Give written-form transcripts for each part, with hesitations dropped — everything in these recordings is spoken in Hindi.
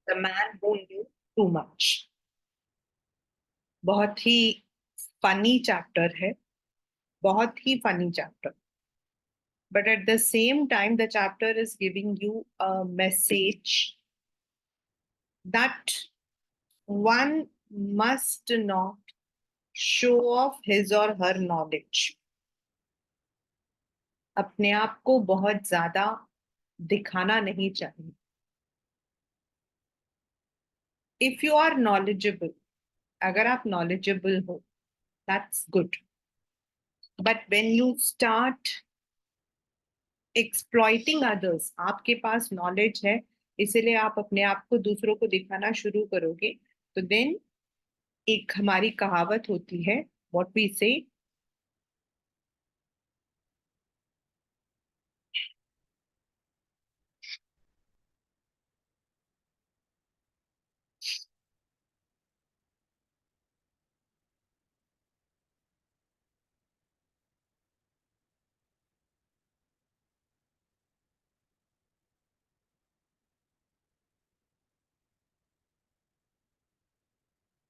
The man who knew too much. बहुत ही फनी चैप्टर है, बहुत ही funny chapter. But at the same time, the chapter is giving you a message that one must not show off his or her knowledge. अपने आप को बहुत ज्यादा दिखाना नहीं चाहिए। If you are knowledgeable, अगर आप knowledgeable हो, that's good. But when you start exploiting others, आपके पास knowledge है, इसीलिए आप अपने आप को दूसरों को दिखाना शुरू करोगे, तो then एक हमारी कहावत होती है, what we say,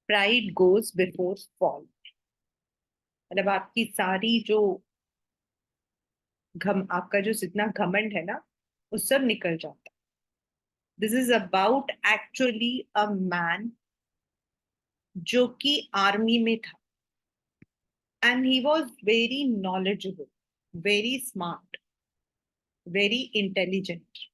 pride goes before fall. मतलब आपकी सारी जो आपका जो जितना घमंड है ना, वो सब निकल जाता है। This is about actually a man जो कि आर्मी में था, and he was very knowledgeable, very smart, very intelligent.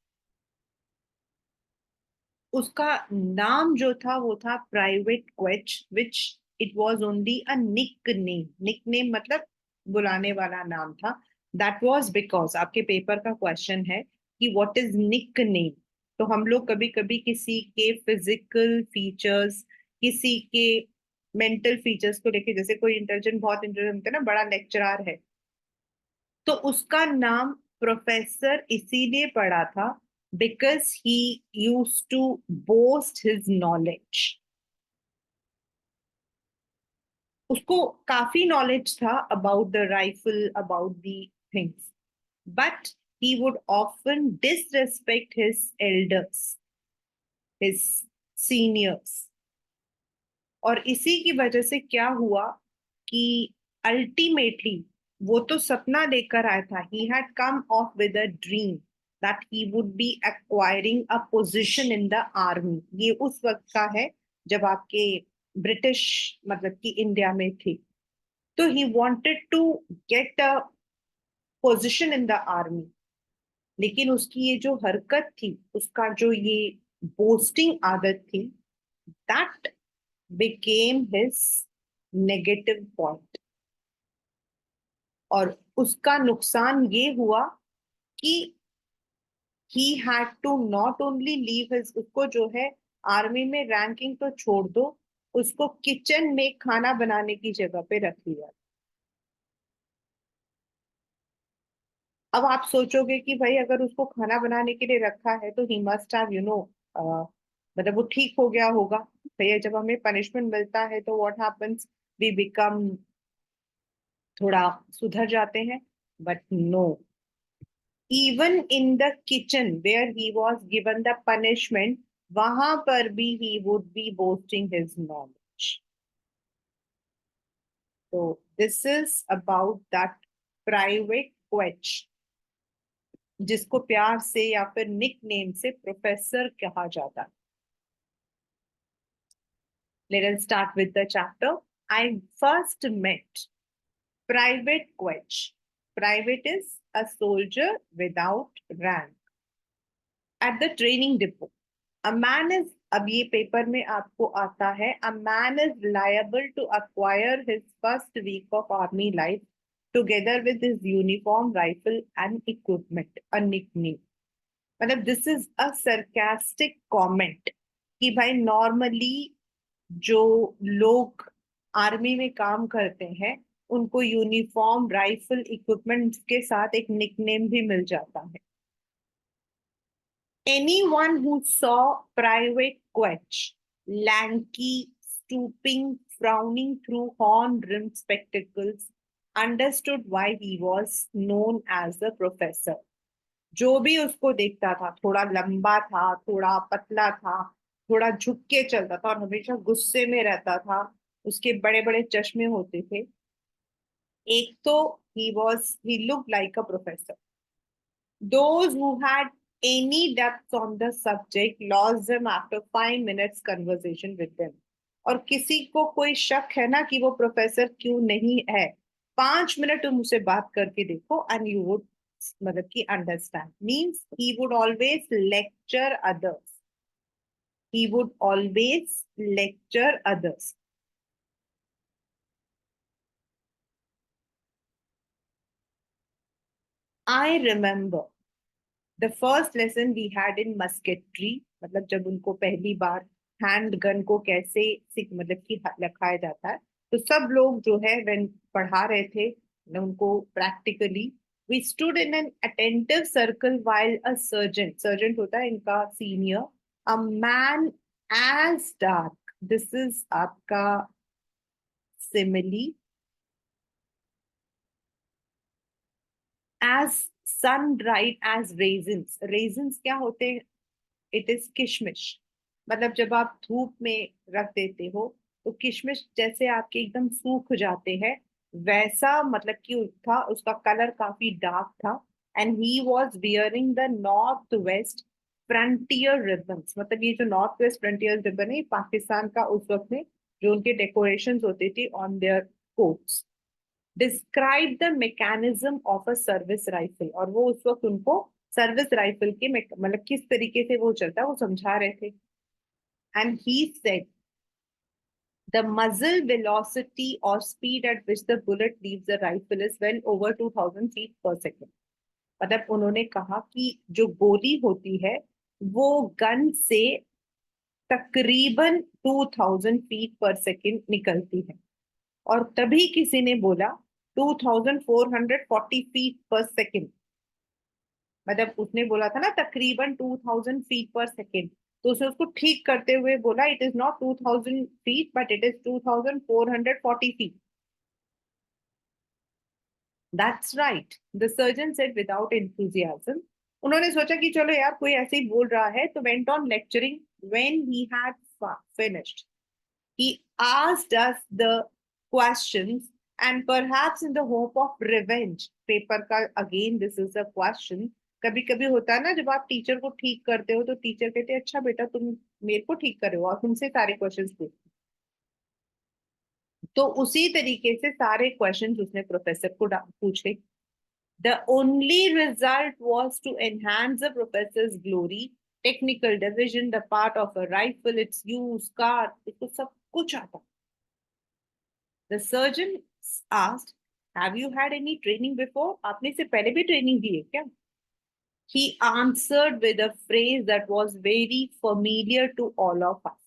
उसका नाम जो था वो था private Quelch, which it was only a nickname. Nickname मतलब बुलाने वाला नाम था। दैट वॉज बिकॉज आपके पेपर का क्वेश्चन है कि व्हाट इज निक नेम। तो हम लोग कभी कभी किसी के फिजिकल फीचर्स, किसी के मेंटल फीचर्स को लेके, जैसे कोई इंटेलिजेंट, बहुत इंटेलिजेंट होता है ना, बड़ा लेक्चरर है, तो उसका नाम प्रोफेसर इसीलिए पड़ा था because he use to boast his knowledge. उसको काफी नॉलेज था about the rifle, about the things, but he would often disrespect his elders, his seniors। और इसी की वजह से क्या हुआ कि अल्टीमेटली वो तो सपना लेकर आया था, he had come of with a dream that he would B acquiring a position in the army. ये उस वक्त का है जब आपके ब्रिटिश, मतलब कि इंडिया में थे। तो he wanted to get a position in the army. लेकिन उसकी ये जो हरकत थी, उसका जो ये बोस्टिंग आदत थी, that became his negative point। और उसका नुकसान ये हुआ कि he had to not only leave his, उसको जो है आर्मी में रैंकिंग तो छोड़ दो, उसको किचन में खाना बनाने की जगह पे रख लिया। अब आप सोचोगे कि भाई अगर उसको खाना बनाने के लिए रखा है तो ही मस्ट हैव मतलब वो ठीक हो गया होगा। भैया जब हमें पनिशमेंट मिलता है तो व्हाट हैपेंस, वी बिकम, थोड़ा सुधर जाते हैं। But no, even in the kitchen where he was given the punishment, वहां पर भी he would be boasting his knowledge. तो this is about that private Quelch, जिसको प्यार से या फिर निक नेम से प्रोफेसर कहा जाता है। Let us start with the chapter. I first met private Quelch. Private is a soldier without rank at the training depot. A man is, अब ये पेपर में आपको आता है, a man is liable to acquire his first week of army life together with his uniform, rifle and equipment, a nickname। मतलब this is a sarcastic comment कि भाई नॉर्मली जो लोग आर्मी में काम करते हैं उनको यूनिफॉर्म, राइफल, इक्विपमेंट के साथ एक निकनेम भी मिल जाता है। Anyone who saw Private Quetch, lanky, stooping, frowning through horn-rimmed spectacles, understood why he was known as the professor। जो भी उसको देखता था, थोड़ा लंबा था, थोड़ा पतला था, थोड़ा झुक के चलता था और हमेशा गुस्से में रहता था। उसके बड़े बड़े चश्मे होते थे। एक तो he looked like a professor. Those who had any depth on the subject lost them after 5 minutes conversation with them. और किसी को कोई शक है ना कि वो प्रोफेसर क्यों नहीं है, 5 मिनट तुम उसे बात करके देखो एंड यू वुड मतलब कि understand. Means he would always lecture others, he would always lecture others. I remember the first lesson we had in musketry, मतलब जब उनको पहली बार हैंड गन को कैसे मतलब कि रखाया जाता है, तो सब लोग जो है when पढ़ा रहे थे न उनको practically, we stood in an attentive circle while a sergeant होता है इनका senior, a man as dark, this is आपका simile, as sun dried as raisins. Raisins क्या होते हैं? इट इज किशमिश। मतलब जब आप धूप में रख देते हो तो किशमिश जैसे आपके एकदम सूख जाते हैं, वैसा मतलब कि था, उसका कलर काफी डार्क था। And he was wearing the north west frontier ribbons, मतलब ये जो नॉर्थ वेस्ट फ्रंटियर रिबन है पाकिस्तान का उस वक्त में जो उनके डेकोरेशन होते थे on their quotes. Describe the mechanism of a service rifle, और वो उस वक्त उनको सर्विस राइफल के मतलब किस तरीके से वो चलता है वो समझा रहे थे। And he said the muzzle velocity or speed at which the bullet leaves the rifle is well over 2000 feet per second। मतलब उन्होंने कहा कि जो गोली होती है वो गन से तकरीबन 2000 फीट पर सेकंड निकलती है। और तभी किसी ने बोला 2440 फीट पर सेकंड, मतलब उसने बोला था ना तकरीबन 2000 फीट पर सेकेंड, तो उसने उसको ठीक करते हुए बोला it is not 2000 feet but it is 2440 feet. That's right, the surgeon said without enthusiasm। उन्होंने सोचा कि चलो यार कोई ऐसे ही बोल रहा है, तो went on lecturing. When he had finished he asked us the questions, and perhaps in the hope of revenge, paper का again this is a question. कभी कभी होता है ना जब आप टीचर को ठीक करते हो तो टीचर कहते हैं अच्छा बेटा तुम मेरे को ठीक करे हो और तुमसे सारे क्वेश्चंस पूछते, तो उसी तरीके से सारे क्वेश्चंस उसने प्रोफेसर को पूछे। The only result was to enhance the professor's glory, technical division, the part of a rifle, its use, car, इसको सब कुछ आता। The surgeon asked, "Have you had any training before? आपने इससे पहले भी ट्रेनिंग दी है क्या?" He answered with a phrase that was very familiar to all of us.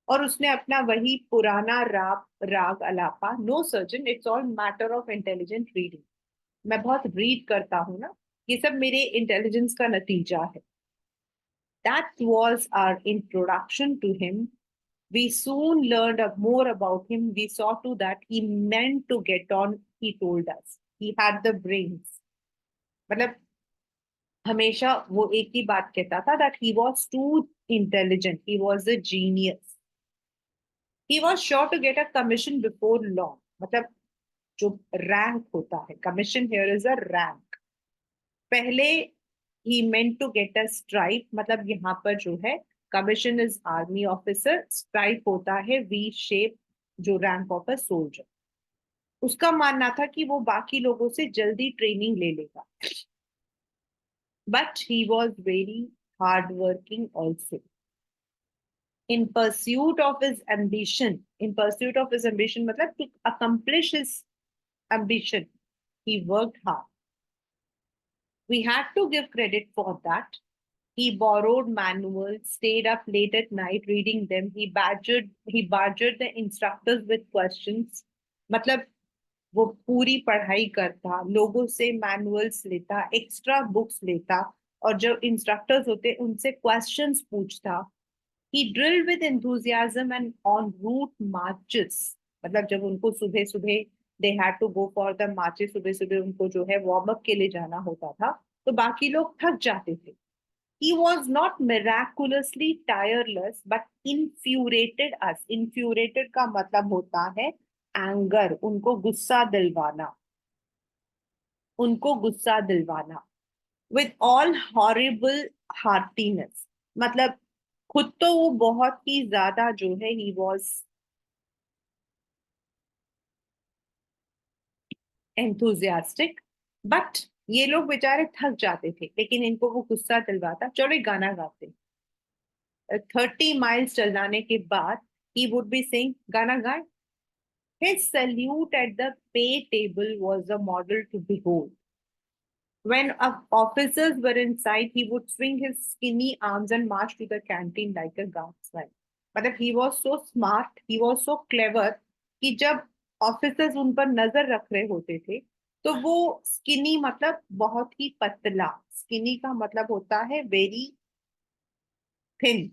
और उसने अपना वही पुराना राग अलापा, no sergeant it's all matter of intelligent reading. मैं बहुत रीड करता हूँ ना, ये सब मेरे इंटेलिजेंस का नतीजा है। That was our introduction to him. We soon learned more about him. We saw to that he meant to get on, he told us. He had the brains. मतलब हमेशा वो एक ही बात कहता था that he was too intelligent. He was a genius. He was sure to get a commission before long. मतलब जो रैंक होता है, commission here is a rank. पहले ही meant to get a stripe, मतलब यहाँ पर जो है commission is army officer, stripe होता है वी शेप जो रैंक ऑफ अ सोल्जर। उसका मानना था कि वो बाकी लोगों से जल्दी ट्रेनिंग ले लेगा, but he was very hard working also. In pursuit of his ambition मतलब to accomplish his ambition, he worked hard. We had to give credit for that. He borrowed manuals, stayed up late at night reading them. He badgered the instructors with questions. मतलब वो पूरी पढ़ाई करता, लोगों से मैनुअल्स लेता, एक्स्ट्रा बुक्स लेता, और जो इंस्ट्रक्टर्स होते उनसे क्वेश्चंस पूछता। He drilled with enthusiasm and on route marches, मतलब जब उनको सुबह सुबह they had to go for the marches, सुबह सुबह उनको जो है वार्म अप के लिए जाना होता था, तो बाकी लोग थक जाते थे। He was not miraculously tireless but infuriated us. Infuriated का मतलब होता है एंगर, उनको गुस्सा दिलवाना with all horrible heartiness. मतलब खुद तो वो बहुत ही ज्यादा जो है he was enthusiastic, but ये लोग बेचारे थक जाते थे, लेकिन इनको वो गुस्सा दिलवाता। चलो एक गाना गाते। 30 miles चलाने के बाद he would be saying गाना गाए। His salute at the pay table was a model to behold. When officers were inside, he would swing his skinny arms and march to the canteen like a guardsman. मतलब he was so smart, he was so clever कि जब ऑफिसर्स उन पर नजर रख रहे होते थे तो वो स्किनी मतलब बहुत ही पतला, स्किनी का मतलब होता है वेरी थिन,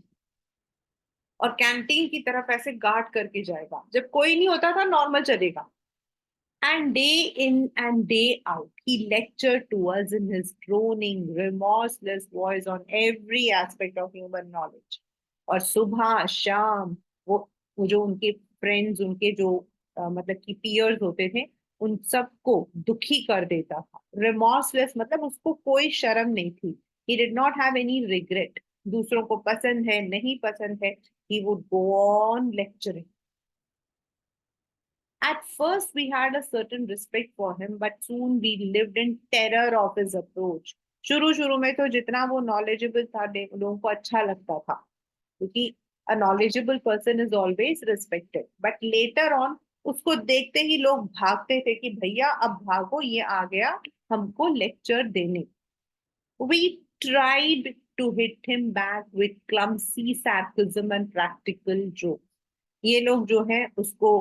और कैंटीन की तरफ ऐसे गार्ड करके जाएगा, जब कोई नहीं होता था नॉर्मल चलेगा। And day in and day out, he lectured to us in his droning, remorseless voice on every aspect of human knowledge. और सुबह शाम वो जो उनके फ्रेंड्स, उनके जो मतलब कि पियर्स होते थे, उन सबको दुखी कर देता था। रिमॉर्सलेस मतलब उसको कोई शर्म नहीं थी। He did not have any regret. दूसरों को पसंद है नहीं पसंद है, he would go on lecturing. At first, we had a certain respect for him, but soon we lived in terror of his approach. शुरू शुरू में तो जितना वो knowledgeable था लोगों को अच्छा लगता था, क्योंकि a knowledgeable person is always respected. But later on, उसको देखते ही लोग भागते थे कि भैया अब भागो, ये आ गया हमको लेक्चर देने। We tried to hit him back with clumsy sarcasm and practical jokes. ये लोग जो है उसको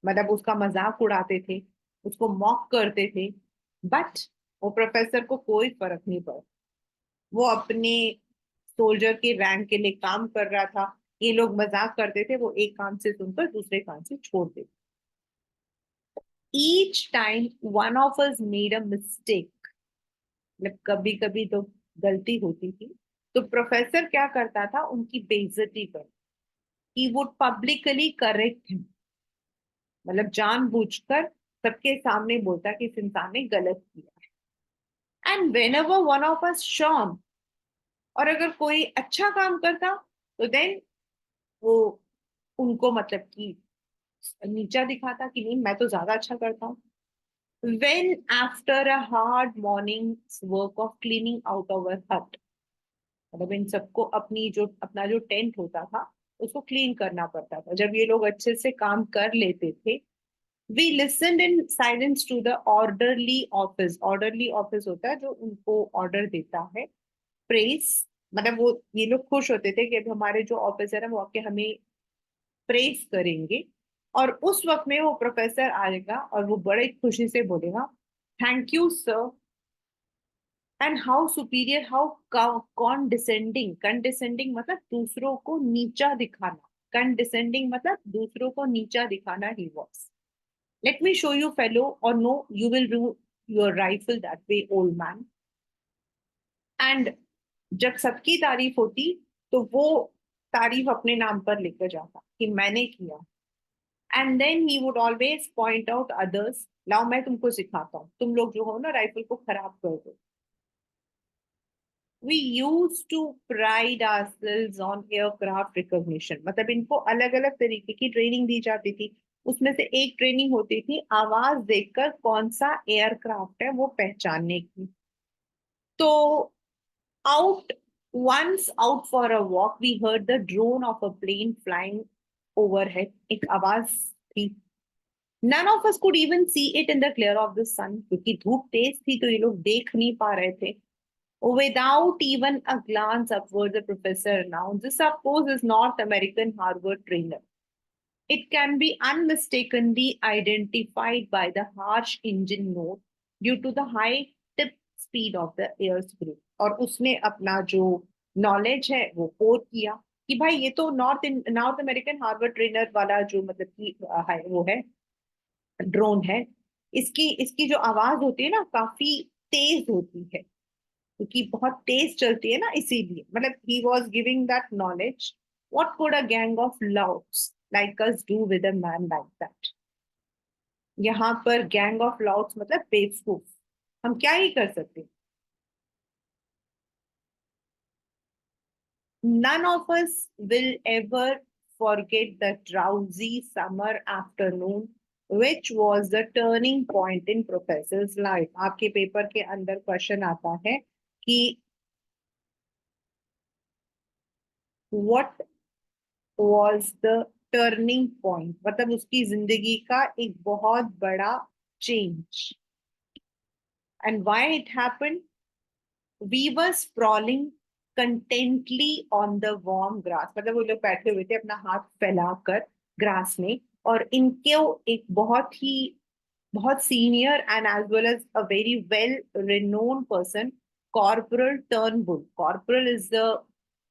मतलब उसका मजाक उड़ाते थे, उसको मॉक करते थे, बट वो प्रोफेसर को कोई फर्क नहीं पड़ा। वो अपने सोल्जर के रैंक के लिए काम कर रहा था। ये लोग मजाक करते थे, वो एक कान से सुनकर दूसरे कान से छोड़ देते। Each time one of us made a mistake, मतलब कभी कभी तो गलती होती थी, तो प्रोफेसर क्या करता था, उनकी बेइज्जती कर, he would publicly correct him, मतलब जानबूझकर सबके सामने बोलता कि इस इंसान ने गलत किया। And whenever one of us shone, और अगर कोई अच्छा काम करता तो देन वो उनको मतलब कि नीचा दिखाता कि नहीं मैं तो ज्यादा अच्छा करता हूँ। When after a hard morning work of cleaning out our हट, मतलब इन सबको अपना जो टेंट होता था उसको क्लीन करना पड़ता था। जब ये लोग अच्छे से काम कर लेते थे, we listened in silence to the orderly office। orderly office होता है जो उनको ऑर्डर देता है। प्रेस मतलब वो ये लोग खुश होते थे कि अब हमारे जो ऑफिसर है वो आके हमें प्रेस करेंगे, और उस वक्त में वो प्रोफेसर आएगा और वो बड़े खुशी से बोलेगा thank you sir. And how superior, how condescending, condescending मतलब दूसरों को नीचा दिखाना, कंडिसेंडिंग मतलब दूसरों को नीचा दिखाना he was. Let me show you, fellow, or no, you will do your rifle that way, old man. And जब सबकी तारीफ होती तो वो तारीफ अपने नाम पर लेकर जाता कि मैंने किया। And then he would always point out others, लाओ मैं तुमको सिखाता हूँ, तुम लोग जो हो ना राइफल को खराब कर दो। We used to pride ourselves on aircraft recognition, मतलब इनको अलग अलग तरीके की ट्रेनिंग दी जाती थी। उसमें से एक ट्रेनिंग होती थी आवाज देखकर कौन सा एयरक्राफ्ट है वो पहचानने की। तो out once out for a walk we heard the drone of a plane flying overhead। एक आवाज थी। none of us could even see it in the glare of the sun, क्योंकि धूप तेज थी तो ये लोग देख नहीं पा रहे थे। Without even a glance upward, the professor announced, this of course is North American Harvard trainer. It can be unmistakably identified by the harsh engine note due to the high tip speed of the airscrew। और उसने अपना जो नॉलेज है वो कोट किया कि भाई ये तो नॉर्थ अमेरिकन हार्वर्ड ट्रेनर वाला जो मतलब कि है वो है ड्रोन है। इसकी इसकी जो आवाज होती है ना काफी तेज होती है। क्योंकि बहुत तेज चलती है ना, इसीलिए मतलब he was giving that knowledge. What could a gang of louts like us do with a man like that. यहाँ पर गैंग ऑफ लाउड्स मतलब बेवकूफ, हम क्या ही कर सकते हैं। None of us will ever forget the drowsy summer afternoon, which was the turning point in professor's life. आपके पेपर के अंदर क्वेश्चन आता है कि what was the turning point, मतलब उसकी जिंदगी का एक बहुत बड़ा change. And why it happened? We were sprawling contently on the warm grass, मतलब वो लोग बैठे हुए थे अपना हाथ फैलाकर ग्रास में, और इनके एक बहुत senior and as well as a very well renowned person, corporal Turnbull, corporal is the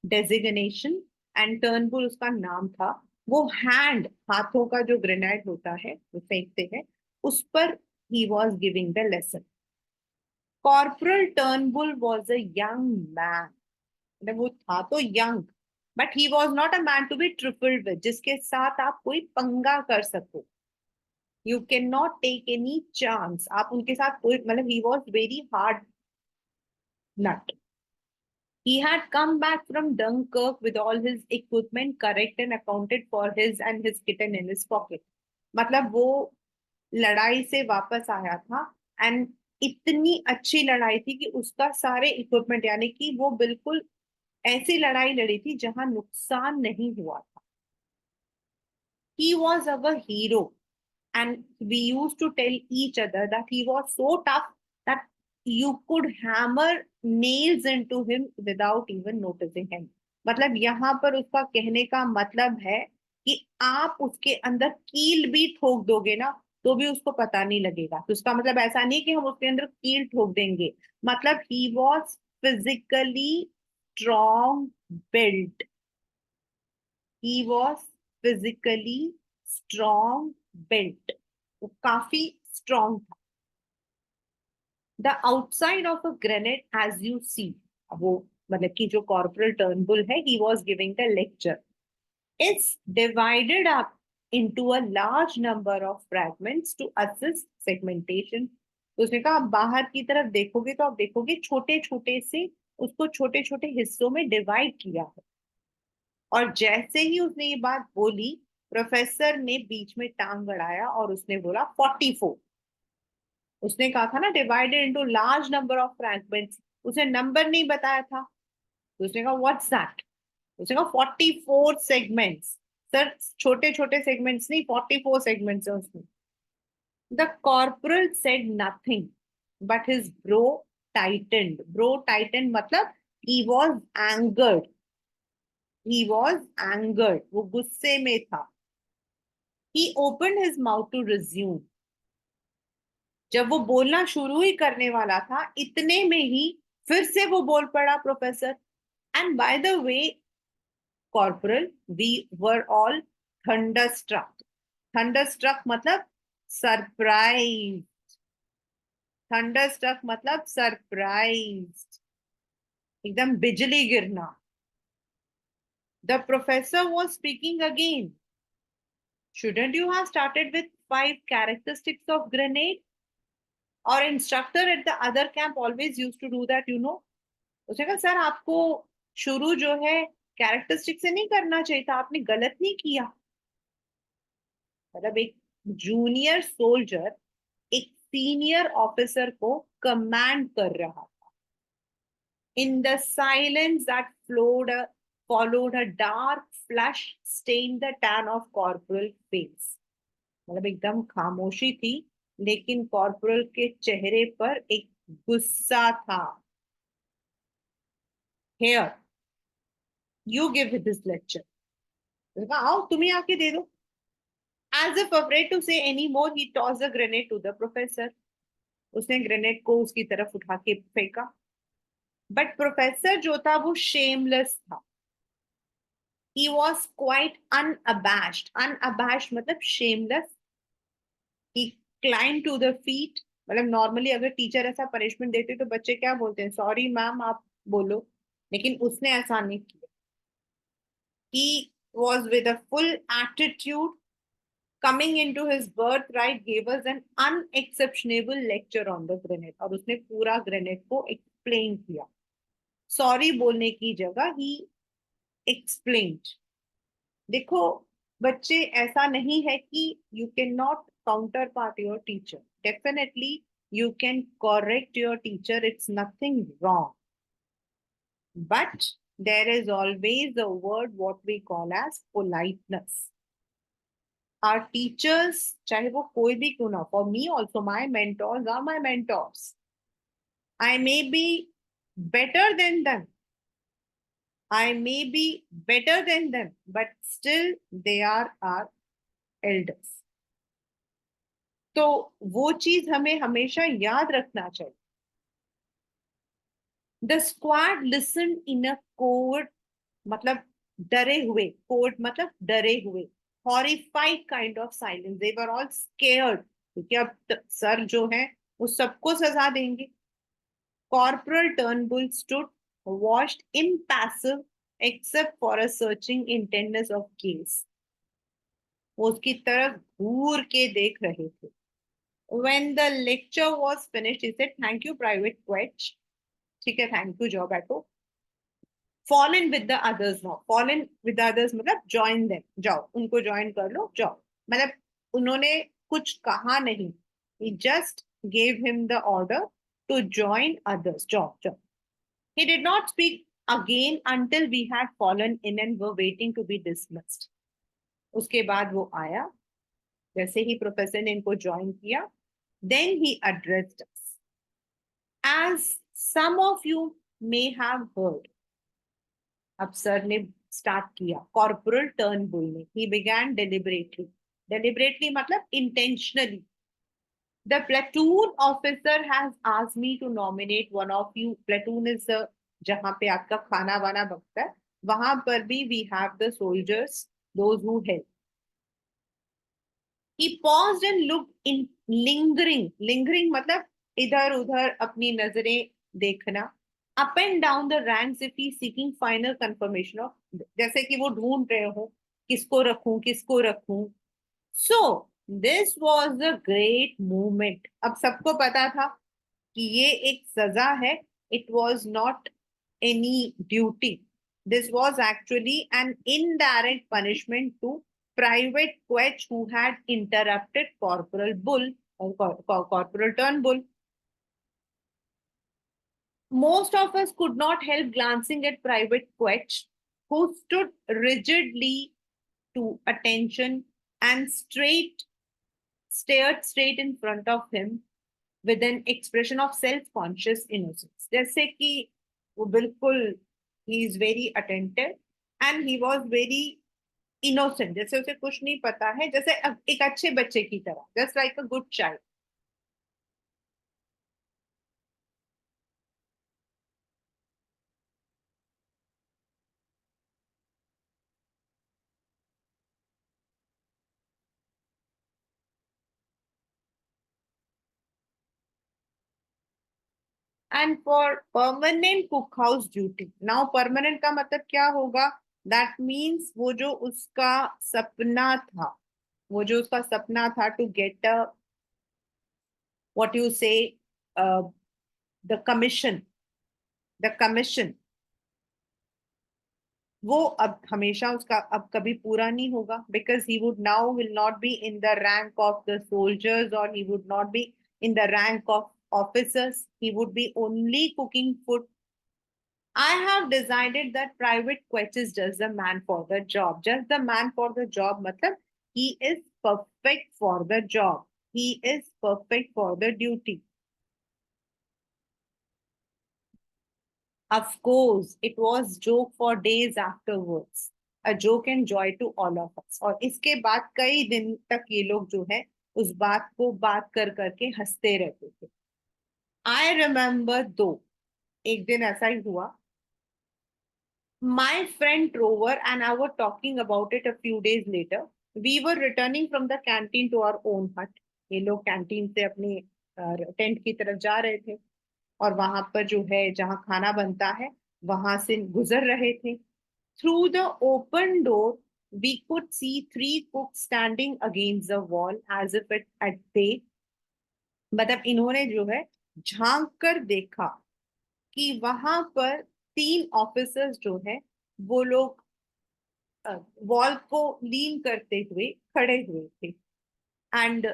designation and Turnbull उसका नाम था, वो हाथों का जो ग्रेनाइट होता है वो फेंकते हैं, उस पर he was giving the lesson. Corporal Turnbull was a young man, मतलब वो था तो young, but he was not a man to be trifled with, जिसके साथ आप कोई पंगा कर सको। You can not take any chance, आप उनके साथ कोई, मतलब he was very hard nut. He had come back from Dunkirk with all his equipment correct and accounted for his and his kitten in his pocket. मतलब वो लड़ाई से वापस आया था, एंड इतनी अच्छी लड़ाई थी कि उसका सारे इक्विपमेंट, यानी कि वो बिल्कुल ऐसी लड़ाई लड़ी थी जहां नुकसान नहीं हुआ था। He was our hero, and we used to tell each other that he was so tough that you could hammer nails into him without even noticing him. मतलब यहाँ पर उसका कहने का मतलब है कि आप उसके अंदर कील भी ठोक दोगे ना, तो भी उसको पता नहीं लगेगा। तो उसका मतलब ऐसा नहीं कि हम उसके अंदर कील ठोक देंगे, मतलब he was physically strong built, he was physically strong built, वो काफी स्ट्रॉन्ग था। The outside of a grenade as you see, वो मतलब कि जो कॉर्पोरल टर्नबुल है, he was giving the lecture, is divided up into a large number of fragments to assist segmentation। तो उसने कहा आप बाहर की तरफ देखोगे तो आप देखोगे छोटे छोटे से उसको छोटे छोटे हिस्सों में डिवाइड किया है। और जैसे ही उसने ये बात बोली, प्रोफेसर ने बीच में टांग अड़ाया और उसने बोला 44। उसने कहा था ना divided into large number of fragments, उसने नंबर नहीं बताया था, तो उसने कहा व्हाट्स दैट, उसने कहा 44 सेगमेंट्स। सर छोटे छोटे सेगमेंट्स नहीं, 44 सेगमेंट्स है उसमें। The corporal said nothing but his brow tightened, brow tighten मतलब he was angered, he was angered, वो गुस्से में था। He open his mouth to resume, जब वो बोलना शुरू ही करने वाला था, इतने में ही फिर से वो बोल पड़ा professor. And by the way corporal, we were all thunderstruck, thunderstruck मतलब सरप्राइज, थंडरस्ट्रक मतलब सरप्राइज, एकदम बिजली गिरना। The professor was speaking again, shouldn't you have started with 5 characteristics of grenade? Our instructor at the other camp always used to do that, you know। उसने कहा सर आपको शुरू जो है कैरेक्टरिस्टिक से नहीं करना चाहिए था, आपने गलत नहीं किया। मतलब एक जूनियर सोल्जर एक सीनियर ऑफिसर को कमांड कर रहा था। In the silence that followed a dark flush stained the tan of corporal face। मतलब एकदम खामोशी थी, लेकिन कॉर्पोरल के चेहरे पर एक गुस्सा था। Here you give this lecture, आओ तुम्हें आके दे दो। As if afraid to say any more, he tossed a grenade to the professor। उसने ग्रेनेड को उसकी तरफ उठा के फेंका, बट प्रोफेसर जो था वो शेमलेस था। He was quite unabashed, unabashed मतलब shameless। He climbed to the feet मतलब नॉर्मली अगर टीचर ऐसा पनिशमेंट देते तो बच्चे क्या बोलते हैं, सॉरी मैम आप बोलो, लेकिन उसने ऐसा नहीं किया. He was with a full attitude coming into his birthright, gave us an unexceptionable lecture on the grenade. और उसने पूरा ग्रेनेड को एक्सप्लेन किया. सॉरी बोलने की जगह ही एक्सप्लेन्ड. देखो बच्चे, ऐसा नहीं है कि you can not counter part your teacher. Definitely you can correct your teacher, it's nothing wrong. But there is always a word what we call as politeness. Our teachers, चाहे वो कोई भी क्यों ना, for me also my mentors are my mentors. I may be better than them. I may be better than them, but still they are our elders. तो वो चीज हमें हमेशा याद रखना चाहिए. The squad listened in a cowed, मतलब डरे हुए, कोड मतलब डरे हुए, horrified kind of silence. They were all scared क्योंकि अब सर जो है वो सबको सजा देंगे. Corporal Turnbull stood watched impassive except for a searching intentness of gaze. वो उसकी तरफ घूर के देख रहे थे. When the lecture was finished, he said, "Thank you, Private Quetch." ठीक है, थैंक यू, जाओ बैठो. fall in with the others now. fall in with the others मतलब join them. जाओ उनको join कर लो, जाओ. मतलब उन्होंने कुछ कहा नहीं. He just gave him the order to join others. जाओ जाओ. He did not speak again until we had fallen in and were waiting to be dismissed. उसके बाद वो आया, जैसे ही प्रोफेसर ने इनको ज्वाइन किया, then he addressed us. As some of you may have heard, अब सर ने स्टार्ट किया. कॉर्पोरल टर्नबुल ने, ही बिगैन डेलिबरेटली. डेलिबरेटली मतलब intentionally. The platoon officer has asked me to nominate one of you. Platoon is जहां पे आपका खाना वाना बनता है, वहां पर भी we have the soldiers, those who help. He paused and looked in lingering. Lingering मतलब इधर उधर अपनी नजरें देखना. up and down the ranks if he's seeking final confirmation of, जैसे कि वो ढूंढ रहे हो किसको रखूं किसको रखूं. So this was a great movement. अब सबको पता था कि ये एक सजा है. It was not any duty. This was actually an indirect punishment to Private Quetch who had interrupted Corporal Bull or Corporal Turnbull. Most of us could not help glancing at Private Quetch, who stood rigidly to attention and stared straight in front of him with an expression of self-conscious innocence. जैसे कि वो बिल्कुल, he is very attentive and he was very innocent. जैसे उसे कुछ नहीं पता है, जैसे एक अच्छे बच्चे की तरह, just like a good child. And for permanent cookhouse duty. Now permanent का मतलब क्या होगा? That means वो जो उसका सपना था, वो जो उसका सपना था to get a, what you say, uh, the commission, the commission, वो अब हमेशा उसका अब कभी पूरा नहीं होगा. Because he would now will not be in the rank of the soldiers, or he would not be in the rank of officers. He would be only cooking food. I have decided that Private Quetch is just the man for the job. Just the man for the job. Matlab, he is perfect for the job. He is perfect for the duty. Of course, it was joke for days afterwards. A joke and joy to all of us. और इसके बाद कई दिन तक ये लोग जो है उस बात को बात कर करके हंसते रहते थे. I remember though, एक दिन ऐसा ही हुआ. My friend Trover and I were talking about it a few days later. We were returning from the canteen to our own hut. ये लोग कैंटीन से अपने टेंट की तरफ जा रहे थे और वहां पर जो है जहाँ खाना बनता है वहां से गुजर रहे थे. Through the open door we could see three cooks standing against the wall as if it ate they. मतलब इन्होंने जो है झांक कर देखा कि वहां पर तीन ऑफिसर्स जो है वो लोग वॉल को लीन करते हुए खड़े हुए थे. एंड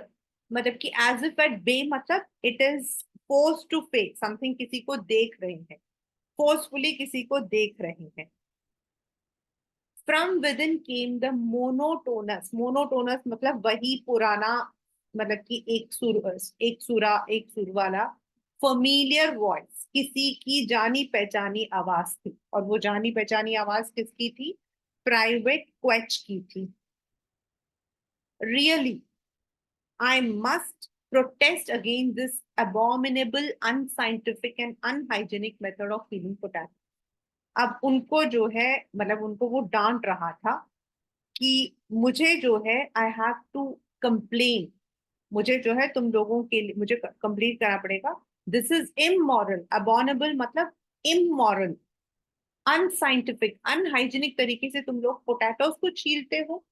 मतलब कि एज इफ एट बे, मतलब it is force to face something, किसी को देख रहे हैं, फोर्सफुली किसी को देख रहे हैं. From with in came the monotonous. Monotonous मतलब वही पुराना, मतलब कि एक सुर वाला फमीलियर वॉइस, किसी की जानी पहचानी आवाज थी. और वो जानी पहचानी आवाज किसकी थी? प्राइवेट क्वेच की थी. Really I must protest against this abominable, unscientific and unhygienic method of peeling potato. अब उनको जो है, मतलब उनको वो डांट रहा था कि मुझे जो है आई हैव टू कंप्लेन, मुझे जो है तुम लोगों के लिए मुझे कंप्लीट करना पड़ेगा. This is immoral. अबॉर्नेबल मतलब इमोरल, अनसाइंटिफिक, अनहाइजीनिक तरीके से तुम लोग पोटैटोज को छीलते हो.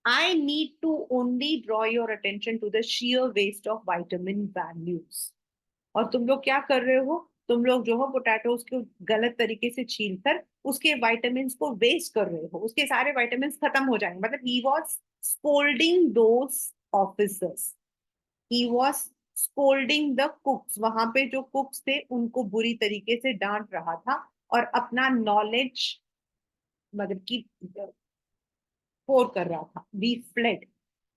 I need to only draw your attention to the sheer waste of vitamin values. और तुम लोग क्या कर रहे हो? तुम लोग जो हो पोटैटोज को गलत तरीके से छीलकर उसके विटामिन्स को वेस्ट कर रहे हो, उसके सारे विटामिन्स खत्म हो जाएंगे. मतलब he was scolding those officers, he was scolding the कुक्स. वहां पे जो कुक्स थे उनको बुरी तरीके से डांट रहा था और अपना नॉलेज मतलब कि पोर कर रहा था. We fled.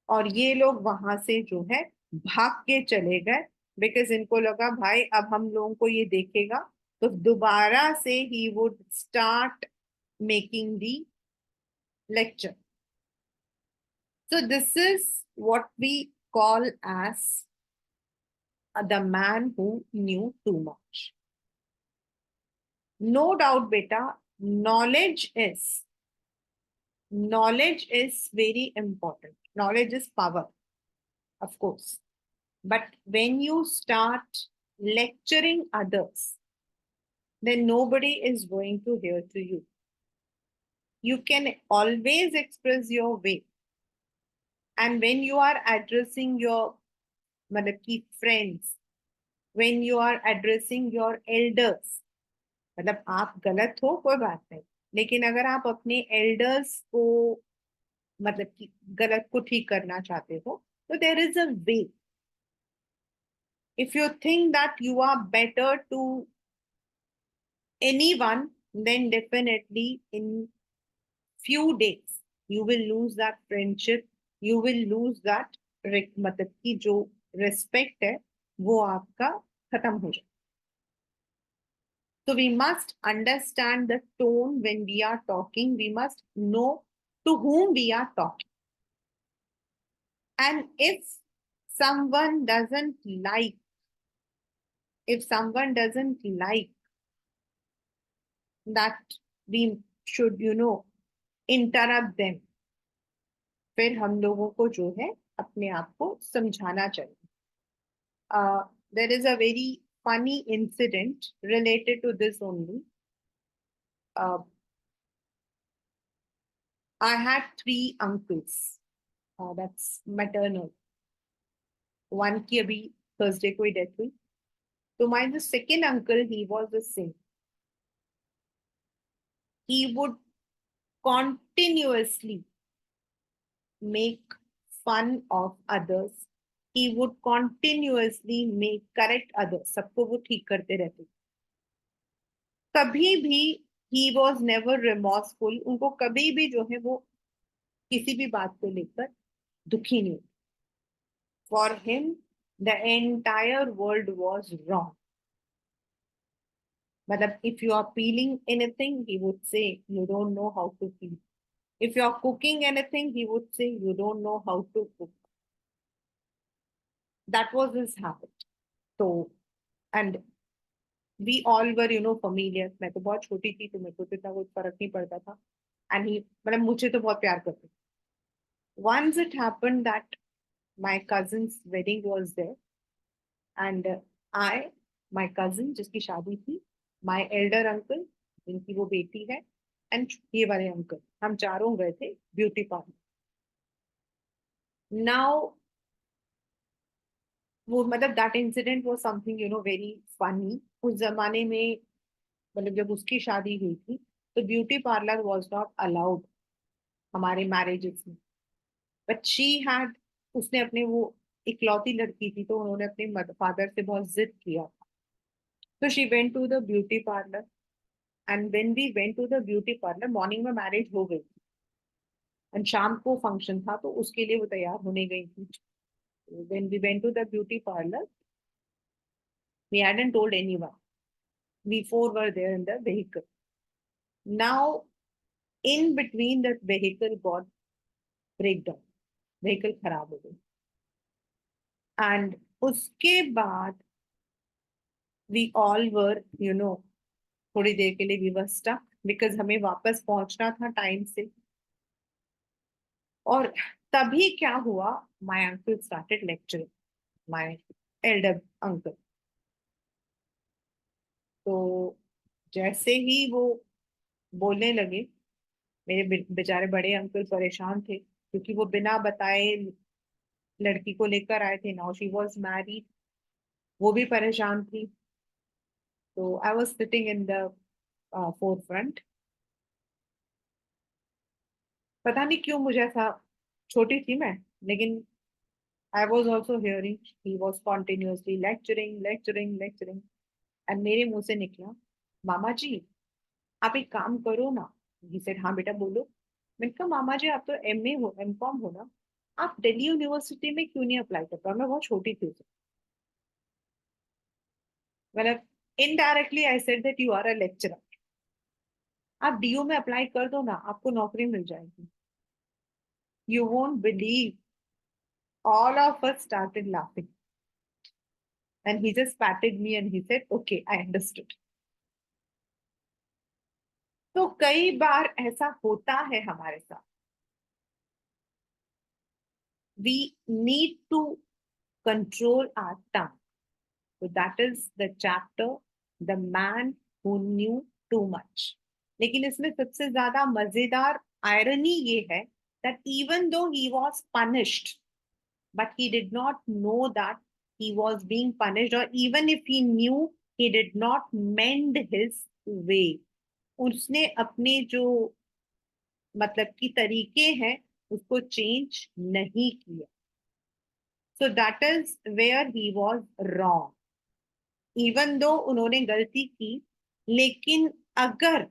और ये लोग वहां से जो है भाग के चले गए, बिकॉज इनको लगा भाई अब हम लोगों को ये देखेगा तो दोबारा से he would start making the lecture. So this is what we call as the man who knew too much. No doubt बेटा, knowledge is knowledge is very important. Knowledge is power, of course. But when you start lecturing others, then nobody is going to hear to you. You can always express your way. And when you are addressing your मतलब कि friends, when you are addressing your elders, मतलब आप गलत हो कोई बात नहीं, लेकिन अगर आप अपने elders को मतलब कि गलत को ठीक करना चाहते हो तो there is a way. If you think that you are better to anyone, then definitely in few days you will lose that friendship, you will lose that मतलब कि जो respect है वो आपका खत्म हो जाए. So we must understand the tone when we are talking. We must know to whom we are talking. And someone doesn't like, if someone doesn't like that, we should, interrupt them. फिर हम लोगों को जो है अपने आप को समझाना चाहिए. There is a very funny incident related to this only. I had three uncles. That's maternal. One की अभी Thursday को ही death हुई. So my the second uncle, he was the same. He would continuously make fun of others. He would continuously make correct others. सबको वो ठीक करते रहते. कभी भी he was never remorseful. उनको कभी भी जो है वो किसी भी बात को लेकर दुखी नहीं. For him, the entire world was wrong. मतलब if you are peeling anything, he would say you don't know how to peel. If you are cooking anything, he would say you don't know how to cook. That was his habit. So, and we all were, familiar. मैं तो बहुत छोटी थी तो मेरे को तो इतना कुछ फर्क नहीं पड़ता था. And he, मतलब मुझे तो बहुत प्यार करते. Once it happened that my cousin's wedding was there, and I, my cousin जिसकी शादी थी, माई एल्डर अंकल जिनकी वो बेटी है, एंड ये वाले अंकल, हम चारों गए थे ब्यूटी पार्लर। नाउ वो मतलब दैट इंसिडेंट वो समथिंग वेरी फनी। उस जमाने में मतलब जब उसकी शादी हुई थी तो beauty parlour was not allowed हमारे मैरिजेस में। बट शी हैड, उसने अपने वो इकलौती लड़की थी तो उन्होंने अपने फादर से बहुत जिद किया। तो she went to the beauty parlour, and when we went to the beauty parlour, morning में मैरिज हो गई थी एंड शाम को फंक्शन था तो उसके लिए वो तैयार होने गई थी। When we went to the beauty parlour, we hadn't told anyone. We four were there in the vehicle. Now, in between the vehicle got breakdown, vehicle खराब हो गई, एंड उसके बाद वी ऑल वर थोड़ी देर के लिए वी वर स्टक, बिकॉज हमें वापस पहुंचना था टाइम से। और तभी क्या हुआ, my uncle started lecturing, my Elder uncle. तो जैसे ही वो बोलने लगे, मेरे बेचारे बड़े अंकल परेशान थे क्योंकि वो बिना बताए लड़की को लेकर आए थे। नाउ शी वॉज मैरिड, वो भी परेशान थी। तो I was sitting in the four front. पता नहीं क्यों मुझे ऐसा, छोटी थी मैं, लेकिन I was also hearing, he was continuously lecturing lecturing lecturing. And मेरे मुंह से निकला, मामा जी आप एक काम करो ना। ही सेड हाँ बेटा बोलो। मैंने कहा मामा जी आप तो एमए हो, एमकॉम हो ना, आप दिल्ली यूनिवर्सिटी में क्यों नहीं अप्लाई कर पाए? मैं बहुत छोटी थी उसे। मतलब indirectly I said that you are a lecturer, आप डीयू में अप्लाई कर दो ना, आपको नौकरी मिल जाएगी। You won't believe, all of us started laughing and he just patted me and he said okay I understood. तो कई बार ऐसा होता है हमारे साथ। we need to control our tongue. So that is the chapter, the man who knew too much. लेकिन इसमें सबसे ज्यादा मजेदार आयरनी ये है that even though he was punished, but he did not know that he was being punished, or even if he knew, he did not mend his way. उसने अपने जो मतलब की तरीके हैं उसको चेंज नहीं किया। So that is where he was wrong. Even though उन्होंने गलती की, लेकिन अगर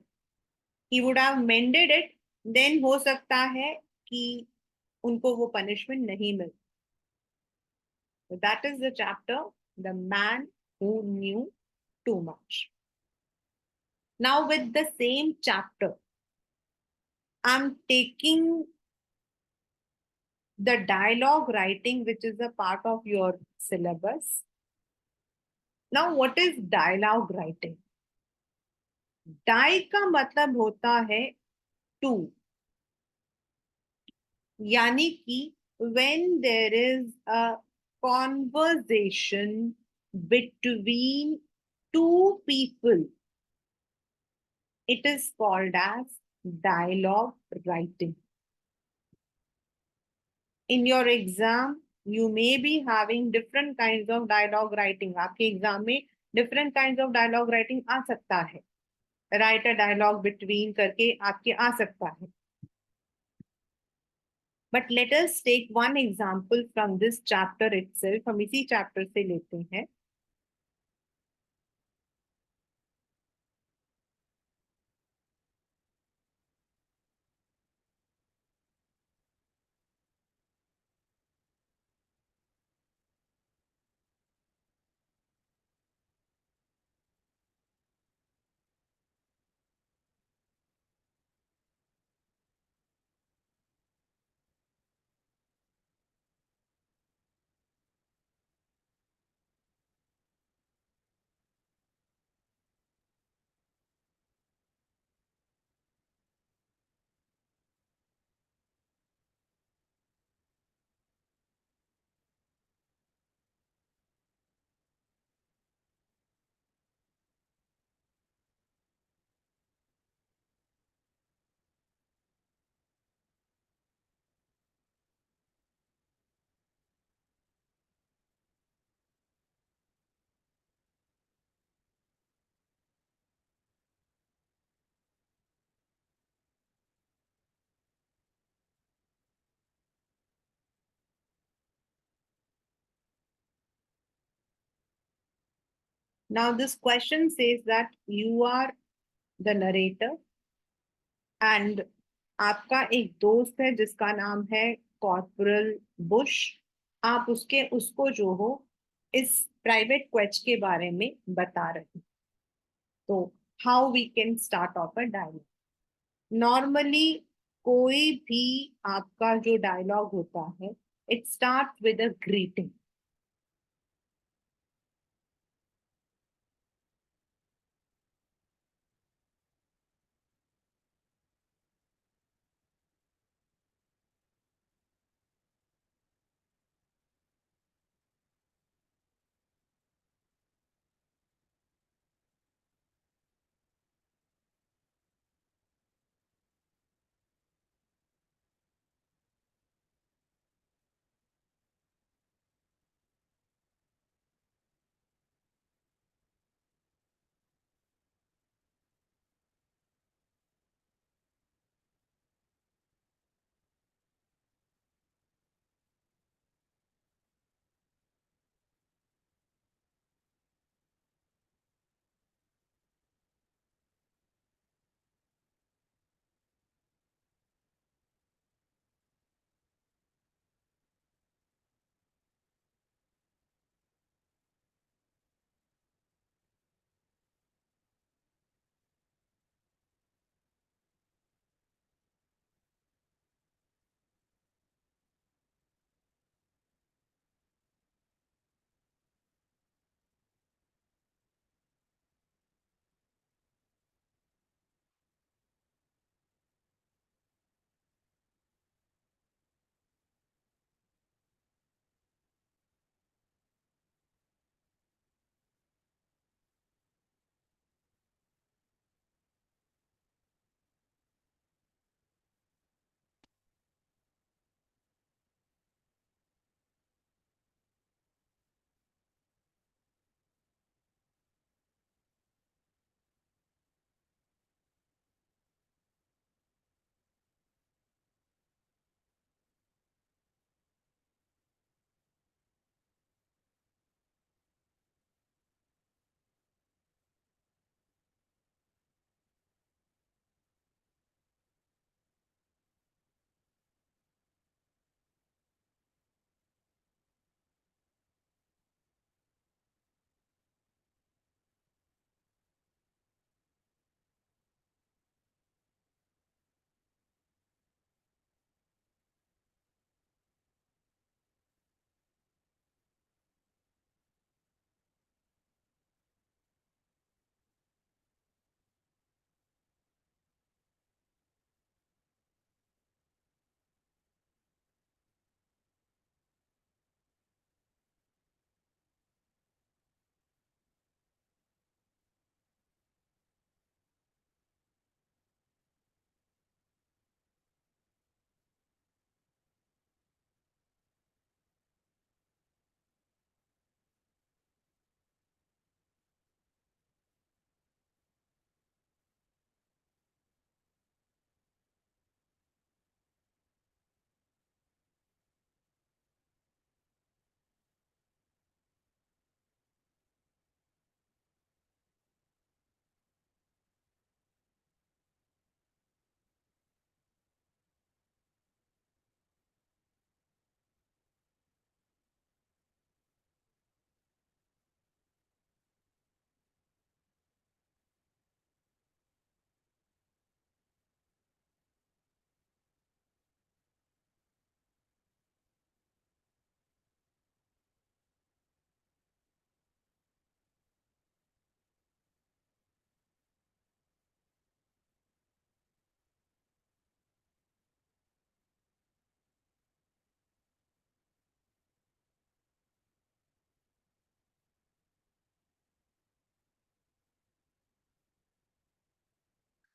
he would have mended it, then हो सकता है कि उनको वो पनिशमेंट नहीं मिल। So that is the chapter, the man who knew too much. Now, with the same chapter, I'm taking the dialogue writing, which is a part of your syllabus. Now, what is dialogue writing? डाई का मतलब होता है टू, यानी कि when there is a conversation between two people, it is called as dialogue writing. In your exam, you may be having different kinds of dialogue writing. आपके एग्जाम में different kinds of dialogue writing आ सकता है। Write a dialogue between करके आपके आ सकता है। But let us take one example from this chapter itself. हम इसी chapter से लेते हैं। Now, this question says that you are the narrator and आपका एक दोस्त है जिसका नाम है कॉर्पोरल बुश. आप उसके उसको जो हो इस प्राइवेट क्वेच के बारे में बता रहे हो. तो how we can start off a dialogue. Normally कोई भी आपका जो डायलॉग होता है it start with a greeting.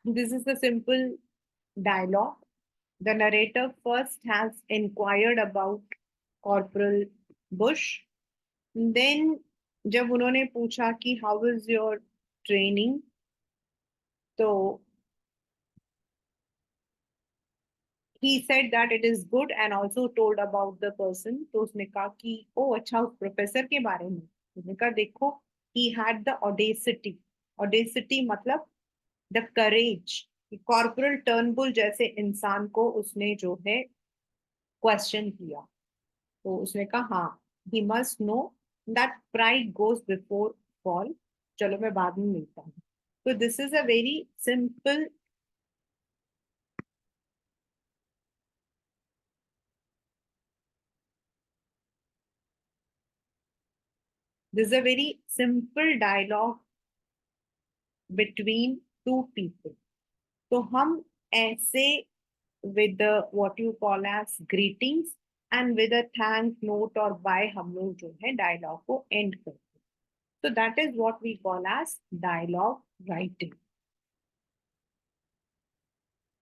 This is a simple dialogue. The narrator first has inquired about Corporal Bush. Then, जब उन्होंने पूछा कि how is your training, तो he said that it is good and also told about the person. तो उसने कहा कि ओ अच्छा उस प्रोफेसर के बारे में. उसने कहा देखो he had the audacity. Audacity मतलब the courage. कॉर्पोरल टर्नबुल जैसे इंसान को उसने जो है क्वेश्चन किया, तो उसने कहा हाँ, he must know that pride goes before fall. चलो मैं बाद में मिलता हूँ। तो this is a very simple, this a very simple dialogue between two people. तो हम ऐसे with the what you call as greetings and with a thank note or bye हम लोग जो है डायलॉग को एंड करते हैं। So that is what we call as dialogue writing.